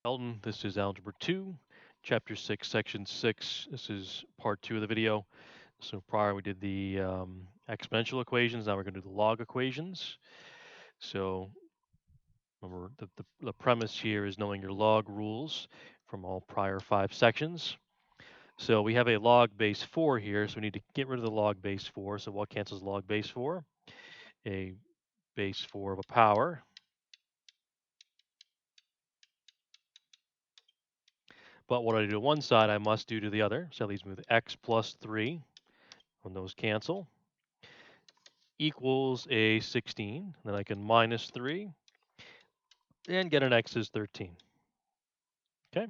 Elton. This is Algebra 2, Chapter 6, Section 6. This is part 2 of the video. So prior we did the exponential equations. Now we're going to do the log equations. So remember, the premise here is knowing your log rules from all prior 5 sections. So we have a log base 4 here, so we need to get rid of the log base 4. So what cancels log base 4? A base 4 of a power. But what I do to one side, I must do to the other. So that leaves me with x plus 3 when those cancel equals a 16. Then I can minus 3 and get an x is 13. Okay.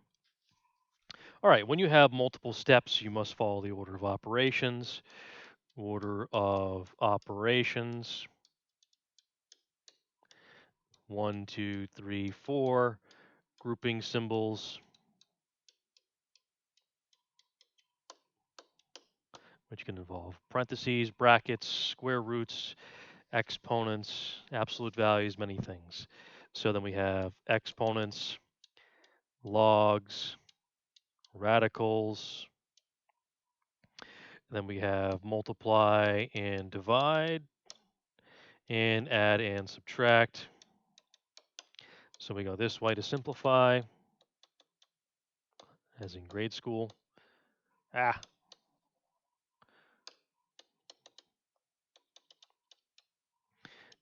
All right. When you have multiple steps, you must follow the order of operations. Order of operations 1, 2, 3, 4. Grouping symbols, which can involve parentheses, brackets, square roots, exponents, absolute values, many things. So then we have exponents, logs, radicals. Then we have multiply and divide, and add and subtract. So we go this way to simplify, as in grade school.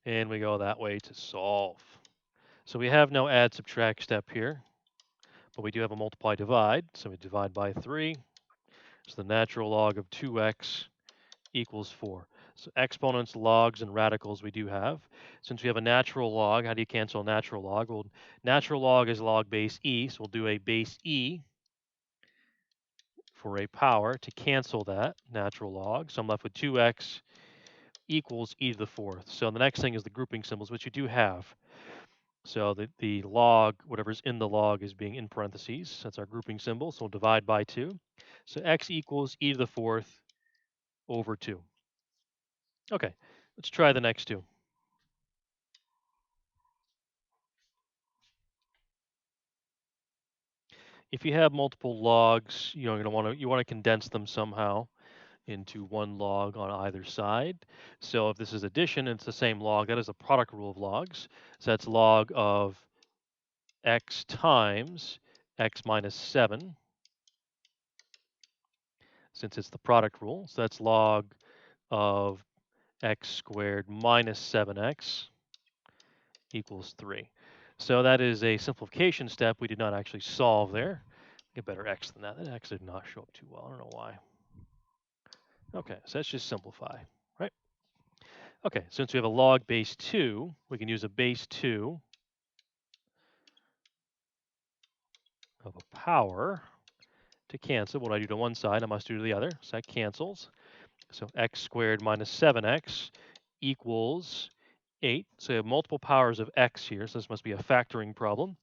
And we go that way to solve. So we have no add subtract step here, but we do have a multiply divide. So we divide by 3. So the natural log of 2x equals 4. So exponents, logs, and radicals we do have. Since we have a natural log, how do you cancel a natural log? Well, natural log is log base e, so we'll do a base e for a power to cancel that natural log. So I'm left with 2x equals e to the 4th. So the next thing is the grouping symbols, which you do have. So the log, whatever's in the log, is being in parentheses. That's our grouping symbol, so we'll divide by 2. So x equals e to the 4th over 2. Okay, let's try the next two. If you have multiple logs, you want to condense them somehow into one log on either side. So if this is addition, it's the same log. That is a product rule of logs. So that's log of x times x minus 7, since it's the product rule. So that's log of x squared minus 7x equals 3. So that is a simplification step. We did not actually solve there. Get better x than that. That x did not show up too well. I don't know why. Okay, so let's just simplify, right? Okay, since we have a log base 2, we can use a base 2 of a power to cancel. What I do to one side, I must do to the other. So that cancels. So x squared minus 7x equals 8. So we have multiple powers of x here, so this must be a factoring problem.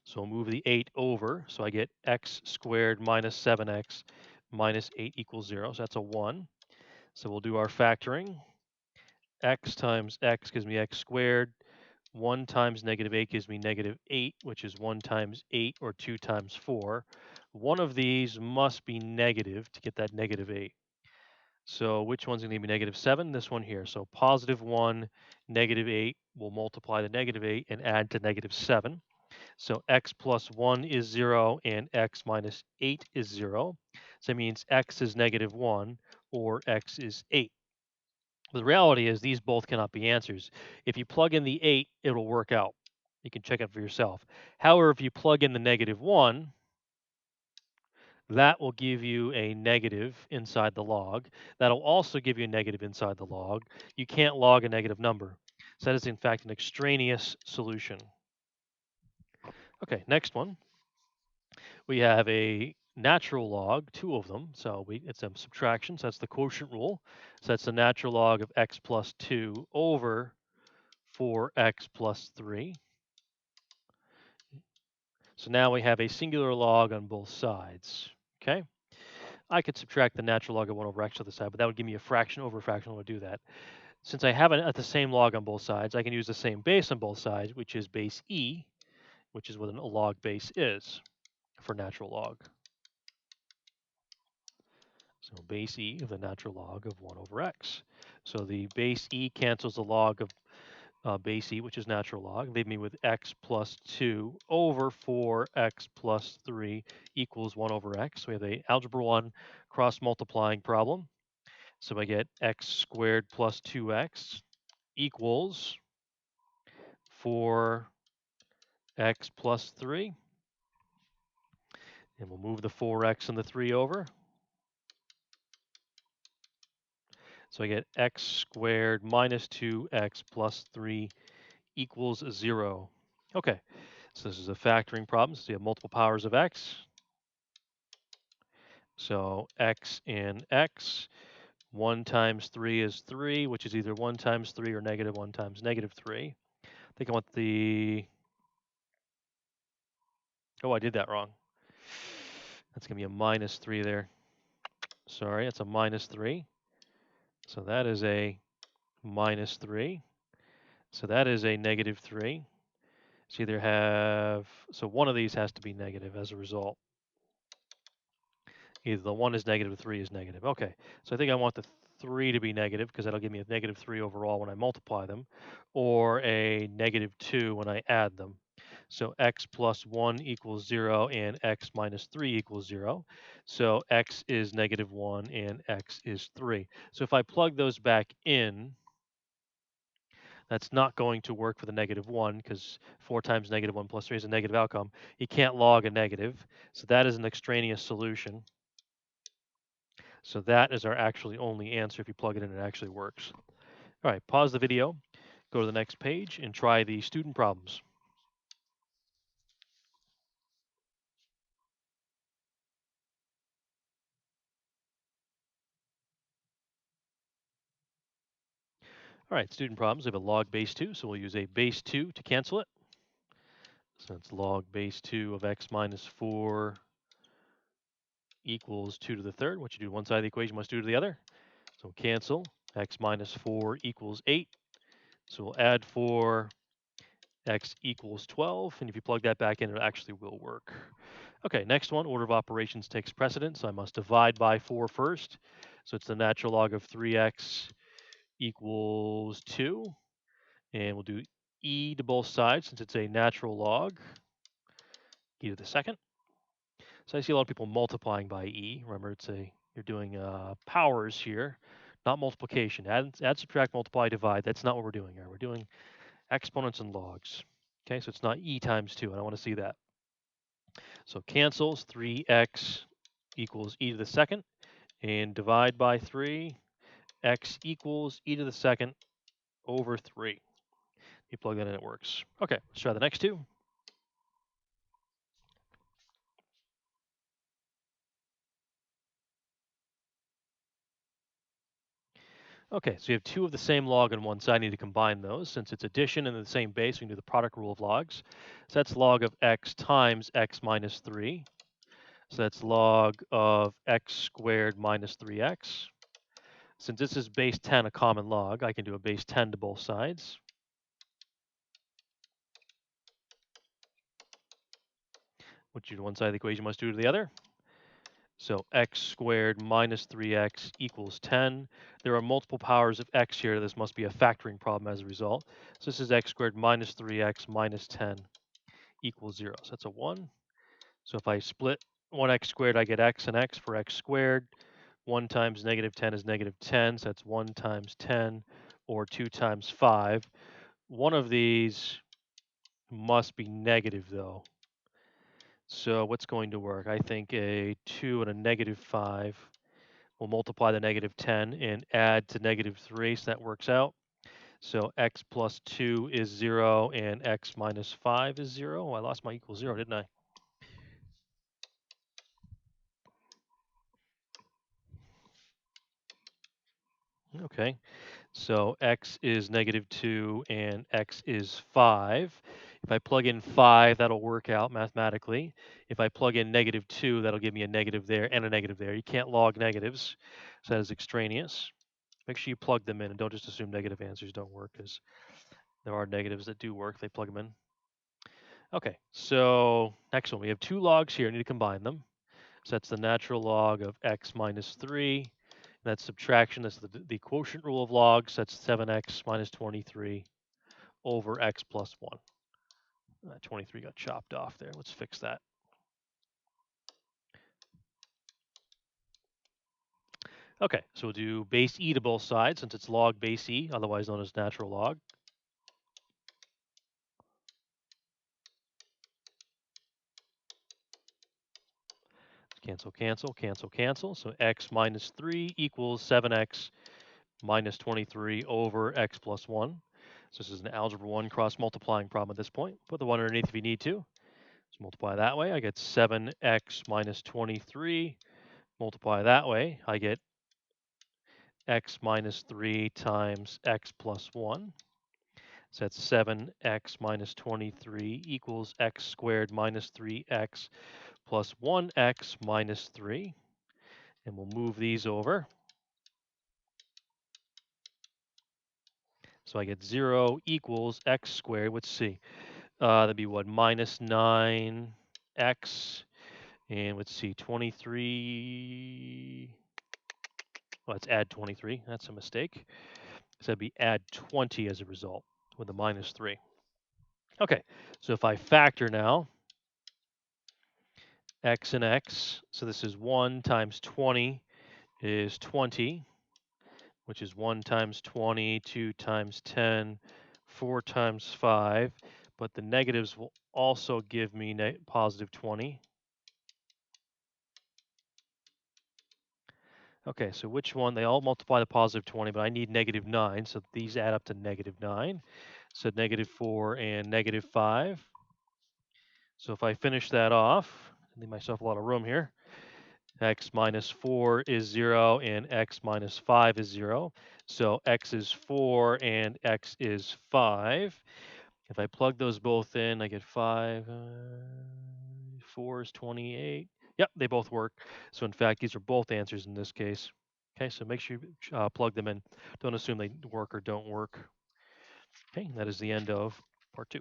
So I'll move the 8 over, so I get x squared minus 7x minus 8 equals 0. So that's a 1. So we'll do our factoring. X times x gives me x squared. 1 times negative 8 gives me negative 8, which is 1 times 8 or 2 times 4. One of these must be negative to get that negative 8. So which one's going to be negative 7? This one here. So positive 1, negative 8 will multiply the negative 8 and add to negative 7. So x plus 1 is 0 and x minus 8 is 0. So that means x is negative 1 or x is 8. The reality is these both cannot be answers. If you plug in the 8, it'll work out. You can check it for yourself. However, if you plug in the negative 1, that will give you a negative inside the log. That'll also give you a negative inside the log. You can't log a negative number. So that is in fact an extraneous solution. Okay, next one. We have a natural log, 2 of them. So it's a subtraction, so that's the quotient rule. So that's the natural log of x plus 2 over 4x plus 3. So now we have a singular log on both sides. Okay. I could subtract the natural log of 1 over x to the side, but that would give me a fraction over a fraction. I want to do that. Since I have the same log on both sides, I can use the same base on both sides, which is base e, which is what a log base is for natural log. So base e of the natural log of 1 over x. So the base e cancels the log of base e, which is natural log, leave me with x plus 2 over 4x plus 3 equals 1 over x. So we have a algebra 1 cross multiplying problem. So I get x squared plus 2x equals 4x plus 3. And we'll move the 4x and the 3 over. So I get x squared minus 2x plus 3 equals 0. Okay, so this is a factoring problem. So you have multiple powers of x. So x in x, 1 times 3 is 3, which is either 1 times 3 or negative 1 times negative 3. I think I want the... Oh, I did that wrong. That's going to be a minus 3 there. Sorry, it's a minus 3. So that is a minus 3. So that is a negative 3. So either have... So one of these has to be negative as a result. Either the 1 is negative, 3 is negative. Okay, so I think I want the 3 to be negative because that'll give me a negative 3 overall when I multiply them, or a negative 2 when I add them. So x plus 1 equals 0 and x minus 3 equals 0. So x is negative 1 and x is 3. So if I plug those back in, that's not going to work for the negative 1 because 4 times negative 1 plus 3 is a negative outcome. You can't log a negative. So that is an extraneous solution. So that is our actually only answer. If you plug it in, it actually works. All right, pause the video, go to the next page, and try the student problems. All right, student problems. We have a log base 2, so we'll use a base 2 to cancel it. So it's log base 2 of x minus 4 equals 2 to the third. What you do to one side of the equation must do to the other. So cancel. X minus 4 equals 8. So we'll add 4, x equals 12. And if you plug that back in, it actually will work. Okay, next one, order of operations takes precedence. So I must divide by 4 first. So it's the natural log of 3x equals 2. And we'll do e to both sides since it's a natural log, e to the second. So I see a lot of people multiplying by e. Remember, you're doing powers here, not multiplication. Add, subtract, multiply, divide. That's not what we're doing here. We're doing exponents and logs. Okay, so it's not e times 2. I don't want to see that. So cancels 3x equals e to the second, and divide by 3, x equals e to the second over 3. You plug that in, it works. Okay, let's try the next two. Okay, so you have two of the same log on one side. I need to combine those. Since it's addition and the same base, we can do the product rule of logs. So that's log of x times x minus 3. So that's log of x squared minus 3x. Since this is base 10, a common log, I can do a base 10 to both sides. Which you do to one side of the equation must do to the other. So x squared minus 3x equals 10. There are multiple powers of x here. This must be a factoring problem as a result. So this is x squared minus 3x minus 10 equals 0. So that's a 1. So if I split 1x squared, I get x and x for x squared. 1 times negative 10 is negative 10. So that's 1 times 10 or 2 times 5. One of these must be negative, though. So what's going to work? I think a 2 and a negative 5. We'll multiply the negative 10 and add to negative 3, so that works out. So x plus 2 is 0 and x minus 5 is 0. Oh, I lost my equal 0, didn't I? Okay, so x is negative 2 and x is 5. If I plug in 5, that'll work out mathematically. If I plug in negative 2, that'll give me a negative there and a negative there. You can't log negatives, so that is extraneous. Make sure you plug them in and don't just assume negative answers don't work, because there are negatives that do work. They plug them in. Okay, so next one, we have two logs here. I need to combine them. So that's the natural log of x minus 3. That's subtraction. That's the quotient rule of logs. That's 7x minus 23 over x plus 1. 23 got chopped off there. Let's fix that. Okay, so we'll do base e to both sides since it's log base e, otherwise known as natural log. Cancel, cancel, cancel, cancel. So x minus 3 equals 7x minus 23 over x plus 1. So this is an algebra 1 cross multiplying problem at this point. Put the 1 underneath if you need to. Let's multiply that way. I get 7x minus 23. Multiply that way. I get x minus 3 times x plus 1. So that's 7x minus 23 equals x squared minus 3x plus 1x minus 3. And we'll move these over. So I get 0 equals x squared. Let's see. That'd be what? Minus 9x. And let's see. 23. Well, let's add 23. That's a mistake. So that'd be add 20 as a result with a minus 3. Okay. So if I factor now, x and x. So this is 1 times 20 is 20, which is 1 times 20, 2 times 10, 4 times 5. But the negatives will also give me positive 20. Okay, so which one? They all multiply to positive 20, but I need negative 9, so these add up to negative 9. So negative 4 and negative 5. So if I finish that off, I leave myself a lot of room here. X minus 4 is 0 and x minus 5 is 0. So x is 4 and x is 5. If I plug those both in, I get 5. 4 is 28. Yep, they both work. So in fact, these are both answers in this case. Okay, so make sure you plug them in. Don't assume they work or don't work. Okay, that is the end of part 2.